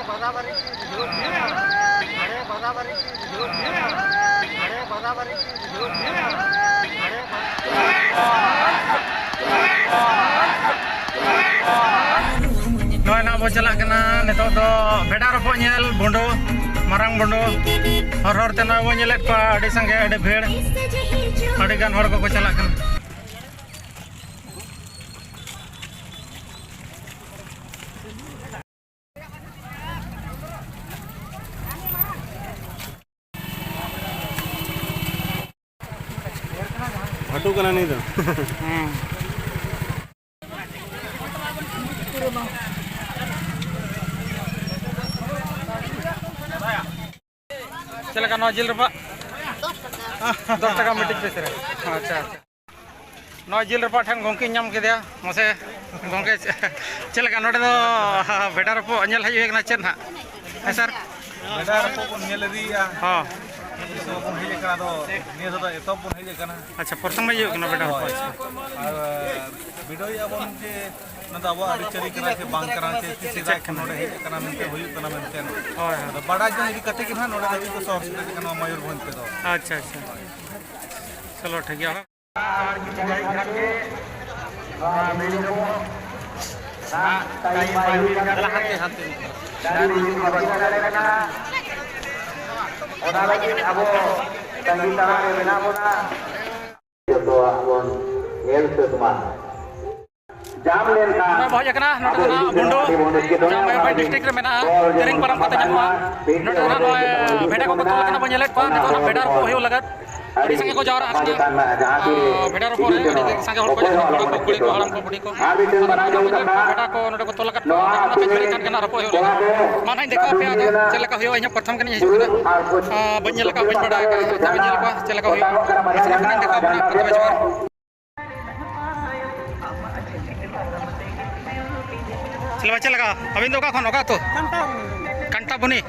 Noy na bo chalak kana nitok do beda ropo nyel bondo marang bondo hor te noy bo nyelet pa adi sange adi bhed adi gan hor ko chalak kana Batu kana ni do. चलेगा नौजिल रुपा 10 टका meeting पे sir अच्छा नौजिल रुपा ठन गोंकी नाम के दिया मसे गोंके चलेगा नोडे दो बेटा रुपो अनल हजू एक ना चेन हा है सर बेटा रपो को नेल दिया हां इसो को हेजे कना दो निया दो एतो को हेजे कना अच्छा प्रथम में यो कना बेटा रुपो और वीडियो याबन जे नदा वो आदि चली करा के बांग करा के किसी दा के नोडे हेजे कना मेनते होयु कना मेनते होय तो बड़ा जन इदी कते के ना नोडे दबी को सोर्स दे कना मयूर भंज पे दो अच्छा अच्छा चलो ठीक है बहुत कना बुंडो जाम डिस्ट्रिक्ट रे मेना तेरिंग परम कते जमा नोडे ना भेड़ा को तोल कना बनेलेट पा नितो भेड़ा को होयो लगत अड़ी संगे को जावरा भेड़ा रो पोरे अड़ी संगे हर को जावरा कुड़ी को हड़म को बुड़ी को भेड़ा को नोडे को तोल कत ना पे खड़ी कन कना रो होयो लगत माने देखो पे आज चलेका होयो इना प्रथम कनी हिजु कना बनेलका बन बड़ा का बनेलका चलेका होयो इसने देखो प्रथम जवार चलवा चलेगा अभी तो का तो कंटा बुनी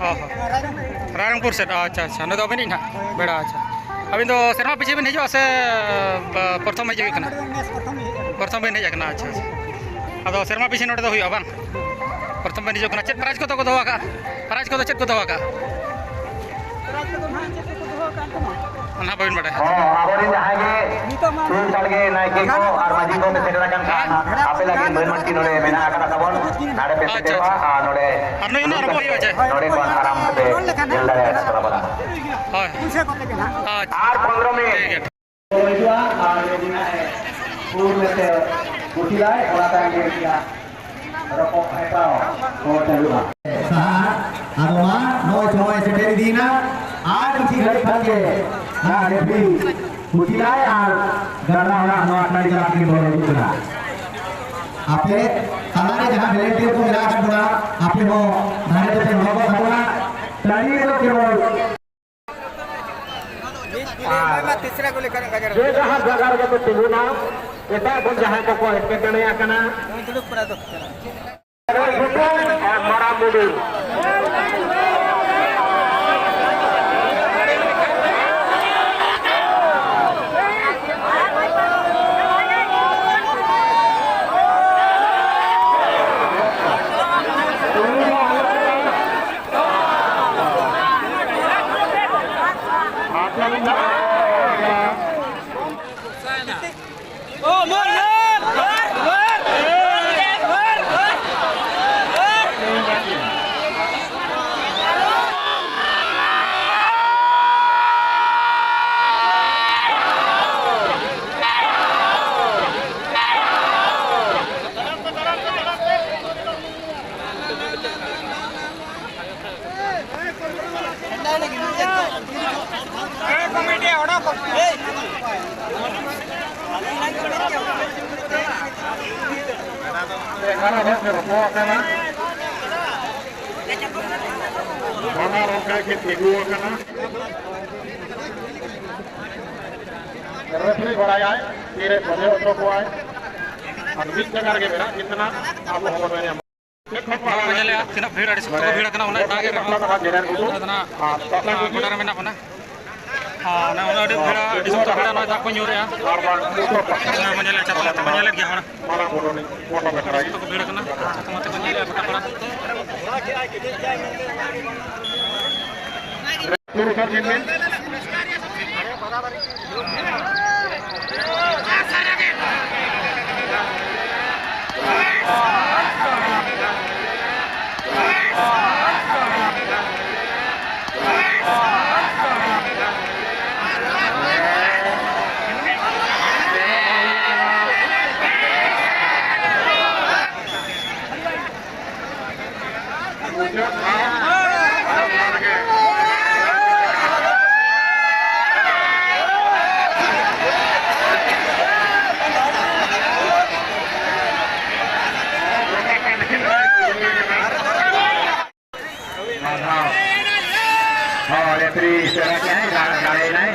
रायरंगपुर से अच्छा अच्छा ना तो अभी ना बेड़ा अच्छा अभी तो सेरमा पीछे भी नहीं जो से प्रथम में जो प्रथम में नहीं जाना अच्छा अच्छा अब सेरमा पीछे नोटे तो हुई अबान प्रथम में नहीं जो चेक प्राइज को तो दवा का प्राइज को तो चेक को दवा का ना बइन बड़ा आबोरिन जहां के सुन सलगे नायके को और माजी को मेसेजरा kan आपे लगे मनमटी नोडे मेना आकना तबन नाडे पे सेवा नोडे और नहीं ना रबो होय जे नोडे को आराम से जल रहा है सब बता हां पूछे को लेके ना और 15 में होइवा और योजना है पूर्ण से उठिलाय और आता है दिया रपो हेपाओ को चलुआ साहा आरोमा नोय समय से तेरी दीना आज उसी घड़ी फंगे ना रेफरी मुठियाए और गरना होना नो अटनाड़ी का आपकी बोल रही है आपने हमारे जहां वॉलंटियर को मिला कर बोला आपने वो धारे पे लोगों को बोला ताली को केवल मैं तीसरा को लेकर गजर ये जहां जगह के तो तिलुना एटा को जहां को इसके कने आकना दुलुक पड़ा तो और मरा मुडी रेफरी बढ़ाया है तेरे बने उत्तर को आए और बीच जगह के बेरा कितना आप हो रहे हैं ले तिना भीड़ अड़ी सब भीड़ कना उना दागे ना गोडा में ना पना हां ना उना अड़ी भीड़ अड़ी सब भीड़ ना दा को न्यूरे ना मने ले चला तो मने ले गया हण मारा बोलो नहीं फोटो में कराई तो भीड़ कना मते को ले गोटा पड़ा Referi seraknya kali ini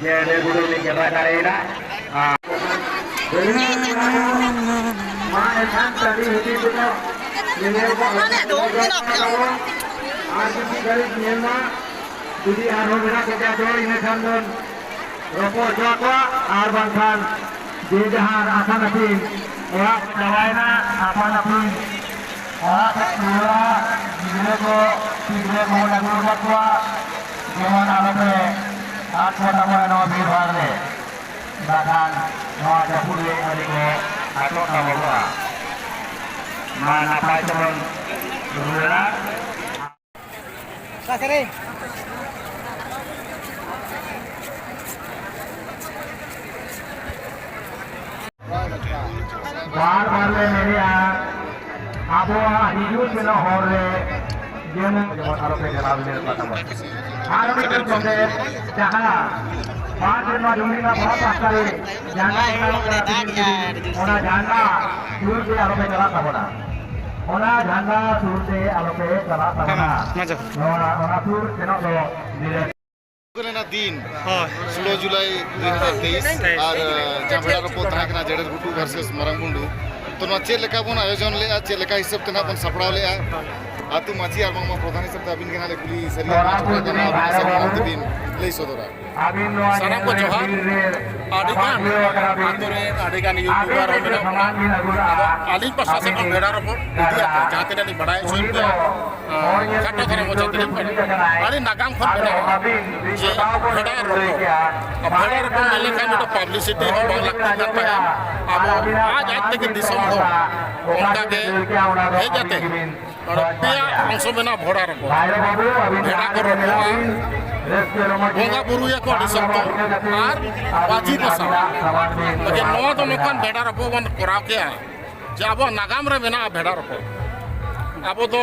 dia berguru di kebat kali ini. Main tadi itu juga. Mana tu? Arti dari Myanmar, jadi arwah mereka kerja jauh ini kan rokok jauh arbangkan di jalan asan api, orang jawabnya asan api, orang kedua Tigre mau lagu tua, jangan alame, aku nama nama biar le, bahkan nama jepuli aliknya atau nama gua, mana pacaran dulu. Kasih. बार ले मेरे आप हिजूर के लाहौर जेमन आरोप जनाब ने आरोप के जहाँ 5 दिन में जुड़ी का बहुत आसानी जाना होना जानना दूर से आरोप चला था होना जानना दूर से आरोप चला था होना दूर से ना तो दिन 16 जुलाई 2023 और जामबेड़ा रोपो तहकना जेडर गुटू वर्सेस मरंगुंडू तो ना चेक लेका बन आयोजन ले चेक लेका हिसाब ते ना बन सपड़ाव ले आतु माची और मामा प्रधान हिसाब ते अबिन केना ले कुली सरिया छोटा केना सब दिन ले सदरा सारा को जोहार आदिगान आतुरे आदिगान यूट्यूबर होना आलिन प्रशासन को भेड़ा रपो दिया जहां तेने नि बड़ाई छोड़ के काटो धरे मो चतरी आदि नागाम खन बना जे भेड़ा रपो मिले का तो पब्लिसिटी हो बहुत लगती करता है अब आज तक के दिसम हो उनका के हे जाते और पिया अंश में ना भोड़ा रपो भेड़ा को रपो बोंगा बुरुया को दिसम तो आर बाजी को सब लेकिन नौ तो नौकन भेड़ा रपो बन कोराव के जब नागाम रे बिना भेड़ा रपो अब तो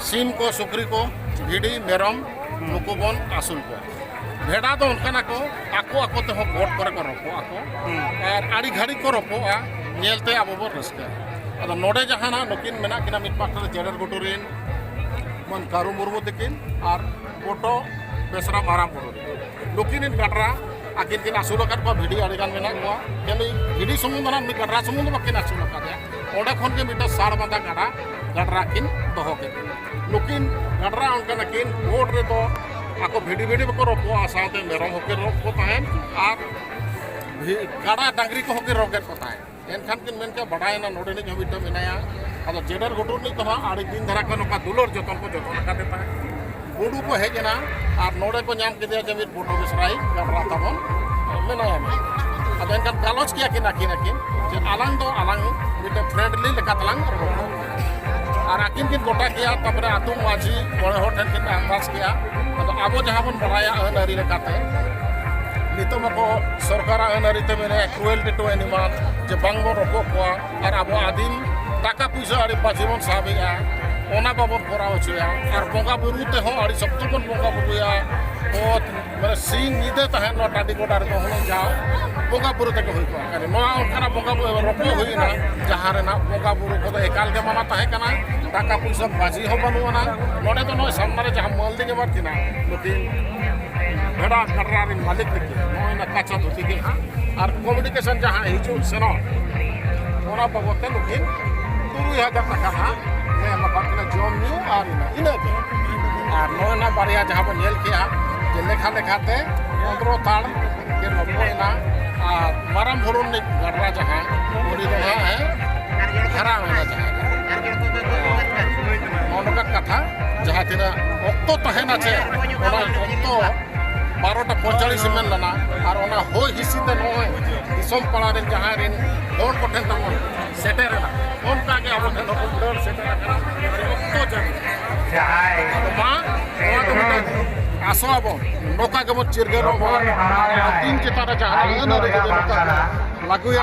सीम को सुक्री को भिडी मेरम नुकु बन आसुल को भेड़ा तो उनका को आको आको ते हो गोट करे को रपो आको और आड़ी घड़ी को रपो नेलते अब बो रस्के अदा नोडे जहाना नकिन मेना किना मिट पाटर जेडर गुटुरिन मन कारू मुर्मु तकिन और फोटो बेसरा माराम बुरु लुकिन इन गटरा आकिन किन आसुल कर को भिडी आड़ी गान मेना को केली भिडी सुमुंद ना मिट गटरा सुमुंद बकिन आसुल का दे ओडे खन के मिटा साड़ बंदा गड़ा गटरा किन दोहो के लुकिन गटरा उनका नकिन वोट रे तो आको भिडी भिडी बको रोपो आसाते मेरम होके रोप को ताहेन और गड़ा डांगरी को होके रोके को ताहेन एनखान किन मेन के बड़ाय ना नोडे नि जमिट मेनाया अदा जेडर गुटुर नि तो आड़ी दिन धरा को नका दुलर जतन को जतन का देता है बुडू को हेजना और नोडे को नाम के दिया जमिट बोटो बिसराई गटरा तबन मेनाया में अदा एनखान गालोच किया कि नाकिन जे आलांग दो आलांग मिटे फ्रेंडली लेका तलांग और आकिन किन गोटा किया तबरे आतु माझी बड़े होर ठन किन आवास किया तो आबो जहां बन बड़ाया अनारी लेकाते नितम को सरकार अनारी ते मेरे क्रुएल्टी टू एनिमल जे बांगो रोको को और आबो आदिम टाका पैसा आड़ी पाजीवन साबिया ओना बाबन कराव छया और बोंगा बुरु ते हो आड़ी सप्तमन बोंगा बुरुया ओ माने सीन निदे तहे नो टाडी गोडा रे होनो जाओ बोंगा बुरु ते होई को अरे नो ओनकाना बोंगा बुरु रोको होइना जहां रे ना बोंगा बुरु को एकाल के माना तहे कना टाका पैसा बाजी हो बनुना नोडे तो नो सामने जहां मल दिगे बारतिना लेकिन भेड़ा गटरा रे मालिक लेके नो ना काचा धोती के और कम्युनिकेशन जहां हिजु सेनो ओना बाबते लेकिन 2000 टाका ने मकान जम न्यू और इना के और नो ना बारिया जहां बन नेल किया जे लेखा लेखाते 15 ताड़ के नबोना और माराम भरुन ने गटरा जहां उनी तो है खरा होना चाहिए ᱱᱚᱝᱠᱟᱱ ᱠᱟᱛᱷᱟ ᱡᱟᱦᱟᱸ ᱛᱤᱱᱟᱹᱜ ᱚᱠᱛᱚ ᱛᱟᱦᱮᱱᱟ ᱪᱮ ᱚᱱᱟ ᱚᱠᱛᱚ 12:45 ᱢᱮᱱ ᱞᱮᱱᱟ ᱟᱨ ᱚᱱᱟ ᱦᱚᱭ ᱦᱤᱸᱥᱤᱫ ᱛᱮ ᱱᱚᱜᱼᱚᱭ ᱫᱤᱥᱚᱢ ᱯᱟᱲᱟ ᱨᱮᱱ ᱡᱟᱦᱟᱸᱭ ᱨᱮᱱ ᱦᱚᱲ ᱠᱚ ᱴᱷᱮᱱ ᱛᱟᱵᱚᱱ ᱥᱮᱴᱮᱨᱮᱱᱟ ᱚᱱᱠᱟᱜᱮ ᱟᱵᱚ ᱴᱷᱮᱱ ᱦᱚᱸ ᱫᱟᱹᱲ ᱥᱮᱴᱮᱨ ᱟᱠᱟᱱᱟ ᱚᱠᱛᱚ ᱡᱟᱹᱱᱤᱡ ᱟᱫᱚ ᱢᱟ ᱱᱚᱣᱟ ᱫᱚ ᱢᱤᱫᱴᱟᱝ ᱟᱥᱚᱜ ᱟᱵᱚᱱ ᱱᱚᱝᱠᱟ ᱜᱮᱵᱚᱱ ᱪᱤᱨᱜᱟᱹᱞᱚᱜ ᱢᱟ ᱟᱨ ᱫᱤᱱ ᱪᱮᱛᱟᱱ ᱨᱮ ᱡᱟᱦᱟᱸ ᱟᱹᱱ ᱟᱹᱨᱤ ᱡᱩᱫᱤ ᱱᱚᱝᱠᱟ ᱞᱟᱹᱜᱩᱭᱟ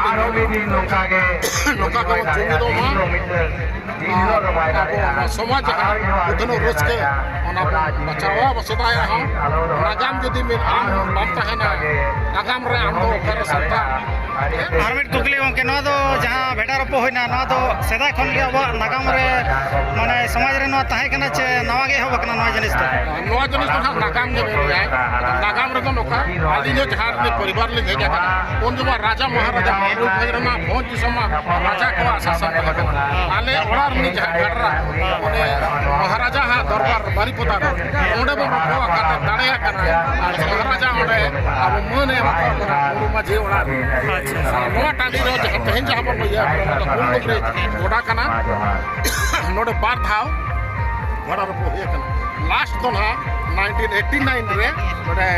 ᱱᱚᱝᱠᱟ ᱜᱮᱵᱚᱱ ᱡᱩᱢᱤᱫᱚᱜ ᱢᱟ ᱟᱵᱚ ᱥᱚᱢᱟᱡᱽ ᱡᱟᱦᱟᱸ ᱩᱛᱱᱟᱹᱣ ᱨᱟᱹᱥᱠᱟᱹ ᱚᱱᱟ ᱵᱚᱱ ᱵᱟᱪᱷᱟᱣᱟ ᱥᱮᱫᱟᱭᱟᱜ ᱦᱚᱸ ᱱᱟᱜᱟᱢ ᱡᱩᱫᱤ ᱟᱢ ᱵᱟᱢ ᱛᱟᱦᱮᱱᱟ ᱱᱟᱜᱟᱢ ᱨᱮ ᱟᱢ ᱫᱚ ᱚᱠᱟᱨᱮ ᱥᱟᱱᱛᱟᱲ ᱟᱨ ᱢᱤᱫ ᱠᱩᱠᱞᱤ ᱜᱚᱢᱠᱮ ᱱᱚᱣᱟ ᱫᱚ ᱡᱟᱦᱟᱸ ᱵᱷᱮᱰᱟ ᱨᱚᱯᱚ ᱦᱩᱭᱱᱟ ᱱᱚᱣᱟ ᱫᱚ ᱥᱮᱫᱟᱭ ᱠᱷᱚᱱ ᱜᱮ ᱟᱵᱚᱣᱟᱜ ᱱᱟᱜᱟᱢ ᱨᱮ ᱢᱟᱱᱮ ᱥᱚᱢᱟᱡᱽ ᱨᱮ ᱱᱚᱣᱟ ᱛᱟᱦᱮᱸ ᱠᱟᱱᱟ ᱪᱮ ᱱᱟᱣᱟ ᱜᱮ ᱮᱦᱚᱵ ᱟᱠᱟᱱᱟ ᱱᱚᱣᱟ ᱡᱤᱱᱤᱥ ᱫᱚ ᱱᱚᱣᱟ ᱡᱤᱱᱤᱥ ᱫᱚ ᱦᱟᱸᱜ ᱱᱟᱜᱟᱢ ᱜᱮ ᱢᱮᱱᱮᱜᱼᱟᱭ ᱱᱟᱜᱟᱢ ᱨᱮᱫᱚ ᱱᱚᱝᱠᱟ ᱟᱹᱞᱤᱧ ᱦᱚᱸ ᱡᱟᱦᱟᱸ ᱨᱮ ᱯᱚᱨᱤᱵᱟᱨ ᱞᱤᱧ ᱦᱮᱡ ᱟᱠᱟᱱᱟ ᱩᱱ ᱡᱚᱠᱷᱚᱱ ᱨᱟᱡᱟ ᱢᱚᱦᱟᱨᱟᱡᱟ ᱢᱚᱭᱩᱨᱵᱷᱚᱸᱡᱽ ᱨᱮᱱᱟᱜ ᱵᱷᱚᱸᱡᱽ ᱫᱤᱥᱚᱢ ᱨᱟᱡᱟ ᱠᱚᱣᱟᱜ ᱥᱟᱥᱚᱱ ᱛᱟᱦᱮᱸ ᱠᱟᱱᱟ ᱟᱞᱮ ᱚᱲᱟᱜ ᱨᱤᱱᱤᱡ ᱡᱟᱦᱟᱸ ᱜᱟᱰᱨᱟ ᱚᱸᱰᱮ ᱢᱚᱦᱟᱨᱟᱡᱟ ᱦᱟᱸᱜ ᱫᱚᱨᱵᱟᱨ ᱵᱟᱨᱤᱯᱚᱫᱟ ᱨᱮ ᱚᱸᱰᱮ ᱵᱚᱱ ᱨᱚᱯᱚᱲ ᱠᱟᱛᱮ ᱫᱟᱲᱮᱭᱟᱜ ᱠᱟᱱᱟ ᱟᱨ ᱢᱚᱦᱟᱨᱟᱡᱟ ᱚᱸᱰᱮ ᱟᱵᱚ ᱢᱟᱹᱱᱮ ᱮᱢᱟ ᱵᱚᱱᱟ ᱜᱩᱨᱩ ᱢᱟᱹᱡᱷᱤ ᱚᱲᱟᱜ ᱱᱚᱣᱟ ᱴᱟᱺᱰᱤ ᱨᱮ ᱡᱟᱦᱟᱸ ᱛᱮᱦᱮᱧ ᱡᱟᱦᱟᱸ ᱵᱚᱱ ᱤᱭᱟᱹ ᱠᱩᱞᱰᱩᱵᱨᱤ ᱜᱚᱰᱟ ᱠᱟᱱᱟ ᱱᱚᱰᱮ ᱵᱟᱨ ᱫᱷᱟᱣ ᱵᱷᱟᱲᱟ ᱨᱚᱯᱚ ᱦᱩᱭ ᱟᱠᱟᱱᱟ ᱞᱟᱥᱴ ᱫᱚ ᱱᱟᱦᱟᱜ 1989 ᱨᱮ ᱱᱚᱰᱮ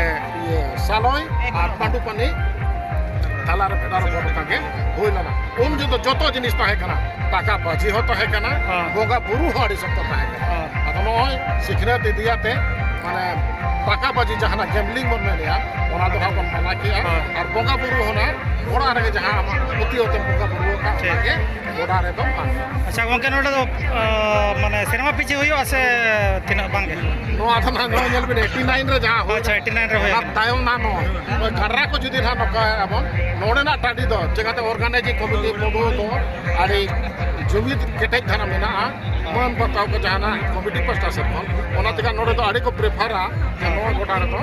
ᱥᱟᱞᱚᱭ ᱟᱨ ᱯᱟᱸᱰᱩᱯᱟᱱᱤ ᱛᱟᱞᱟᱨᱮ ᱵᱷᱮᱰᱟ ᱨᱚᱯᱚ ᱞᱮᱠᱟᱜᱮ ᱦᱩᱭ ᱞᱮᱱᱟ ᱩᱱ ᱡᱚᱛᱚ ᱡᱚᱛᱚ ᱡᱤᱱᱤᱥ ᱛᱟᱦᱮᱸ ᱠᱟᱱᱟ ᱴᱟᱠᱟ ᱵᱟᱹᱡᱤ ᱦᱚᱸ ᱛᱟᱦᱮᱸ ᱠᱟᱱᱟ ᱵᱚᱸᱜᱟ ᱵᱩᱨᱩ ᱦᱚᱸ ᱟᱹᱰᱤ ᱥᱚᱠᱛᱚ ᱛᱟᱦᱮᱸ ᱠᱟᱱᱟ ᱟᱫᱚ ᱱᱚᱜᱼᱚᱭ ᱥᱤᱠᱷᱱᱟᱹᱛ ᱤᱫᱤᱭᱟᱛᱮ ᱢᱟᱱᱮ ᱴᱟᱠᱟ ᱵᱟᱹᱡᱤ ᱡᱟᱦᱟᱱᱟᱜ ᱜᱮᱢᱞᱤᱝ ᱵᱚᱱ ᱢᱮᱱᱮᱜᱼᱟ ᱚᱱᱟ ᱫᱚ ᱦᱟᱸᱜ ᱵᱚᱱ ᱢᱟᱱᱟ ᱠᱮᱜᱼᱟ ᱟᱨ ᱵᱚᱸᱜᱟ ᱵᱩᱨᱩ ᱦᱚᱸ ᱚᱲᱟᱜ ᱨᱮᱜᱮ ᱡᱟᱦᱟᱸ ᱟᱢᱟᱜ ᱯᱟᱹᱛᱭᱟᱹᱣ ᱛᱮᱢ ᱵᱚᱸᱜᱟ ᱵᱩᱨᱩ ᱟᱠᱟᱫ ᱚᱱᱟᱜᱮ ᱜᱚᱰᱟ ᱨᱮᱫᱚ ᱟᱪᱪᱷᱟ ᱜᱚᱢᱠᱮ ᱱᱚᱰᱮ ᱫᱚ ᱢᱟᱱᱮ ᱥᱮᱨᱢᱟ ᱯᱤᱪᱷᱤ ᱦᱩᱭᱩᱜᱼᱟ ᱥᱮ ᱛᱤᱱᱟᱹᱜ ᱵᱟᱝᱜᱮ ᱱᱚᱣᱟ ᱫᱚ ᱱᱚᱜᱼᱚᱭ ᱧᱮᱞ ᱵᱤᱱ 89 ᱨᱮ ᱡᱟᱦᱟᱸ ᱦᱩᱭ ᱟᱪᱪᱷᱟ 89 ᱨᱮ ᱦᱩᱭ ᱚᱱᱟ ᱛᱟᱭᱚᱢ ᱱᱟ ᱱᱚᱜᱼᱚᱭ ᱜᱟᱰᱨᱟ ᱠᱚ ᱡᱩᱫᱤ ᱱᱟᱦᱟᱜ ᱱᱚᱝᱠᱟᱭᱟᱵᱚᱱ ᱱᱚᱰᱮᱱᱟᱜ ᱴᱟᱺᱰᱤ ᱫᱚ ᱪᱮᱠᱟᱛᱮ ᱚᱨᱜᱟᱱᱟᱭᱡᱤᱝ ᱠᱚᱢᱤᱴᱤ ᱢᱩᱰᱩ ᱫᱚ ᱟᱹᱰᱤ ᱡᱩᱢᱤᱫ ᱠᱮᱴᱮᱡ ᱫᱷᱟᱨᱟ ᱢᱮᱱᱟᱜᱼᱟ ᱢᱟᱹᱱ ᱵᱟᱛᱟᱣ ᱠᱚ ᱡᱟᱦᱟᱱᱟᱜ ᱠᱚᱢᱤᱴᱤ ᱯᱟᱥᱴᱟ ᱥᱮᱫ ᱠᱷᱚᱱ ᱚᱱᱟ ᱛᱮᱜᱮ ᱱᱚᱰᱮ ᱫᱚ ᱟᱹᱰᱤ ᱠᱚ ᱯᱨᱮᱯᱷᱟᱨᱟ ᱡᱮ ᱱᱚᱣᱟ ᱜᱚᱰᱟ ᱨᱮᱫᱚ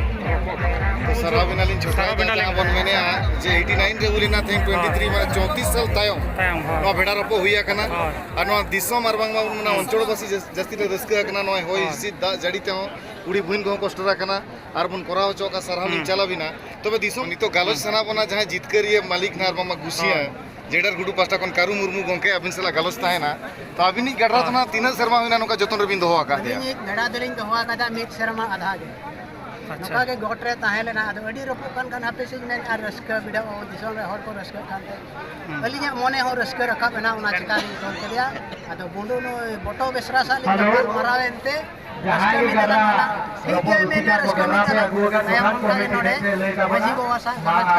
ᱥᱟᱨᱦᱟᱣ ᱵᱮᱱᱟᱞᱤᱧ ᱪᱷᱳᱴᱟ ᱡᱟᱦᱟᱸ ᱵᱚᱱ ᱢᱮᱱᱮᱜᱼᱟ ᱡᱮ 89 ᱨᱮ ᱦᱩᱭ ᱞᱮᱱᱟ ᱛᱮᱦᱮᱧ 23 ᱢᱟᱱᱮ 34 ᱥᱟᱞ ᱛᱟᱭᱚᱢ ᱱᱚᱣᱟ ᱵᱷᱮᱰᱟ ᱨᱚᱯᱚ ᱦᱩᱭ ᱟᱠᱟᱱᱟ ᱟᱨ ᱱᱚᱣᱟ ᱫᱤᱥᱚᱢ ᱟᱨ ᱵᱟᱝᱢᱟ ᱚᱱᱟ ᱚᱧᱪᱚᱞᱵᱟᱥী ᱡᱟᱹᱥᱛᱤ ᱞᱮ ᱨᱟᱹᱥᱠᱟᱹ ᱟᱠᱟᱱᱟ ᱱᱚᱣᱟ ᱦᱚᱭ ᱦᱤᱸᱥᱤᱫ ᱫᱟᱜ ᱡᱟᱹᱲᱤ ᱛᱮᱦᱚᱸ ᱠᱩᱲᱤ ᱵᱩᱦᱤᱱ ᱠᱚᱦᱚᱸ ᱠᱚᱥᱴᱚ ᱟᱠᱟᱱᱟ ᱟᱨ ᱵᱚᱱ ᱠᱚᱨᱟᱣ ᱦᱚᱪᱚ ᱟᱠᱟᱫ ᱥᱟᱨᱦᱟᱣ ᱞᱤᱧ ᱪᱟᱞᱟᱵᱤᱱᱟ ᱛᱚᱵᱮ ᱫᱤᱥᱚᱢ ᱱᱤᱛᱚᱜ ᱜᱟᱞᱚᱪ ᱥᱟᱱᱟ ᱵᱚᱱᱟ ᱡᱟᱦᱟᱸᱭ ᱡᱤᱛᱠᱟᱹᱨᱤᱭᱟᱹ ᱢᱟᱹᱞᱤᱠ ᱱᱟ ᱟᱨ ᱵᱟᱝᱢᱟ ᱜᱩᱥᱤᱭᱟᱹ ᱡᱮᱰᱟᱨ ᱜᱩᱰᱩ ᱯᱟᱥᱴᱟ ᱠᱷᱚᱱ ᱠᱟᱨᱩ ᱢᱩᱨᱢᱩ ᱜᱚᱢᱠᱮ ᱟᱵᱤᱱ ᱥᱟᱞᱟᱜ ᱜᱟᱞᱚᱪ ᱛᱟᱦᱮᱱᱟ ᱛᱚ ᱟᱵᱤᱱᱤᱡ ᱜᱟᱰᱨᱟ ᱫᱚ ᱛᱤᱱᱟᱹᱜ ᱥᱮᱨᱢᱟ ᱦᱩᱭᱱᱟ ᱱᱚᱝᱠᱟ ᱡᱚᱛᱚᱱ ᱨᱮᱵᱤᱱ ᱫᱚᱦᱚ ᱟᱠᱟᱫᱮᱭᱟ ᱟᱹᱞᱤᱧᱤᱡ ᱵᱷᱮᱰᱟ ᱫᱚᱞᱤᱧ ᱫᱚᱦᱚ ᱟᱠᱟᱫᱟ ᱢᱤᱫ ᱥᱮᱨᱢᱟ ᱟᱫᱷᱟ ᱜᱮ ᱱᱚᱝᱠᱟ ᱜᱮ ᱜᱚᱴ ᱨᱮ ᱛᱟᱦᱮᱸ ᱞᱮᱱᱟ ᱟᱫᱚ ᱟᱹᱰᱤ ᱨᱚᱯᱚᱜ ᱠᱟᱱ ᱦᱟᱯᱮ ᱥᱮᱧ ᱢᱮᱱ ᱟᱨ ᱨᱟᱹᱥᱠᱟᱹ ᱵᱤᱰᱟᱹᱣ ᱫᱤᱥᱚᱢ ᱨᱮ ᱦᱚᱲ ᱠᱚ ᱨᱟᱹᱥᱠᱟᱹᱜ ᱠᱟᱱᱛᱮ ᱟᱹᱞᱤᱧᱟᱜ ᱢᱚᱱᱮ ᱦᱚᱸ ᱨᱟᱹᱥᱠᱟᱹ ᱨᱟᱠᱟᱵ ᱮᱱᱟ ᱚᱱᱟ ᱪᱤᱠᱟ ᱞᱤᱧ ᱛᱚᱞ ᱠᱮᱫᱮᱭᱟ ᱟᱫᱚ ᱵᱩᱸᱰᱩ ᱱᱩᱭ ᱵᱚᱴᱚ ᱵᱮᱥᱨᱟ ᱥᱟᱜ ᱞᱤᱧ ᱜᱟᱞᱢᱟᱨᱟᱣ ᱮᱱᱛᱮ ᱨᱟᱹᱥᱠᱟᱹ ᱢᱮᱱᱟᱜᱼᱟ ᱴᱷᱤᱠ ᱜᱮᱭᱟ ᱢᱮᱱᱟ ᱨᱟᱹᱥᱠᱟᱹ ᱢᱮᱱᱟᱜᱼᱟ ᱛᱟᱭᱚᱢ ᱚᱱᱠᱟᱜᱮ ᱱᱚᱰᱮ ᱢᱟᱹᱡᱷᱤ ᱵᱟᱵᱟ ᱥᱟᱶ ᱜᱟᱞᱚᱪ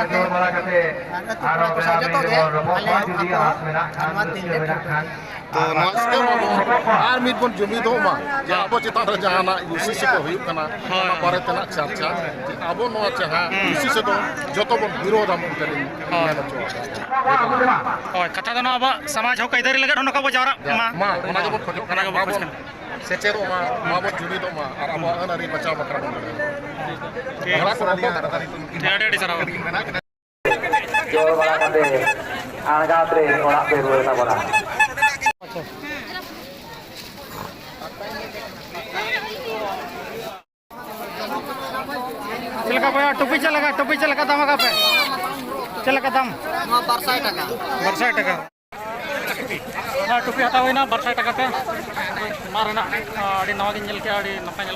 ᱠᱟᱛᱮ ᱟᱨ ᱟᱹᱛᱩ ᱠᱚᱲᱟ ᱠᱚ ᱥᱟᱶ ᱡᱚᱛᱚ ᱜᱮ ᱟᱞᱮ ᱟᱠᱚ ᱱᱚᱣᱟ ᱫᱤᱱ ᱞᱮ ᱴᱷᱟᱹᱣᱠᱟᱹ ᱛᱚ ᱱᱚᱣᱟ ᱥᱠᱮᱢ ᱟᱨ ᱢᱤᱫ ᱵᱚᱱ ᱡᱩᱢᱤᱫᱚᱜ ᱢᱟ ᱡᱮ ᱟᱵᱚ ᱪᱮᱛᱟᱱ ᱨᱮ ᱡᱟᱦᱟᱱᱟᱜ ᱤᱭᱩᱥᱤᱥᱤ ᱠᱚ ᱦᱩᱭᱩᱜ ᱠᱟᱱᱟ ᱚᱱᱟ ᱵᱟᱨᱮ ᱛᱮᱱᱟᱜ ᱪᱟᱨᱪᱟ ᱟᱵᱚ ᱱᱚᱣᱟ ᱡᱟᱦᱟᱸ ᱤᱭᱩᱥᱤᱥᱤ ᱫᱚ ᱡᱚᱛᱚ ᱵᱚᱱ ᱵᱤᱨᱳᱫᱟ ᱢᱮᱱᱛᱮ ᱞᱤᱧ ᱢᱮᱱ ᱦᱚᱪᱚᱣᱟᱠᱟᱫᱟ ᱦᱳᱭ ᱠᱟᱛᱷᱟ ᱫᱚ ᱟᱵᱚᱣᱟᱜ ᱥᱚᱢᱟᱡᱽ ᱦᱚᱸ ᱠᱟᱹᱭᱫᱟᱹᱨᱤ ᱞᱟᱹᱜᱤᱫ ᱦᱚᱸ ᱱᱚᱝᱠᱟ ᱵᱚ ᱡᱟᱣᱨᱟᱜ ᱢᱟ ᱚᱱᱟ ᱜᱮᱵᱚᱱ ᱠᱷᱚᱡᱚᱜ ᱠᱟᱱᱟ ᱵᱟᱵᱚᱱ ᱥᱮᱪᱮᱫᱚᱜ ᱢᱟ ᱵᱟᱵᱚᱱ ᱡᱩᱢᱤᱫᱚᱜ ᱢᱟ ᱟᱨ ᱟᱵᱚᱣᱟᱜ ᱟᱹᱱ ᱟᱹᱨᱤ ᱵᱟᱧᱪᱟᱣ ᱵᱟᱠᱷᱨᱟ ᱵᱚᱱ ᱟᱹᱰᱤ ᱥᱟᱨᱦᱟᱣ ᱡᱳᱨ ᱵᱟᱲᱟ ᱠᱟᱛᱮ ᱟᱬᱜᱟᱛ ᱨᱮ ᱚᱲᱟᱜ ᱯᱮ ᱨᱩᱣᱟᱹᱲ ᱛᱟᱵᱚᱱᱟ चल का भैया टोपी चल का दाम पे चल का दाम 200 টাকা 200 টাকা हाँ टोपी हटाव ना 200 টাকা पे मारना नवा गिन नपाय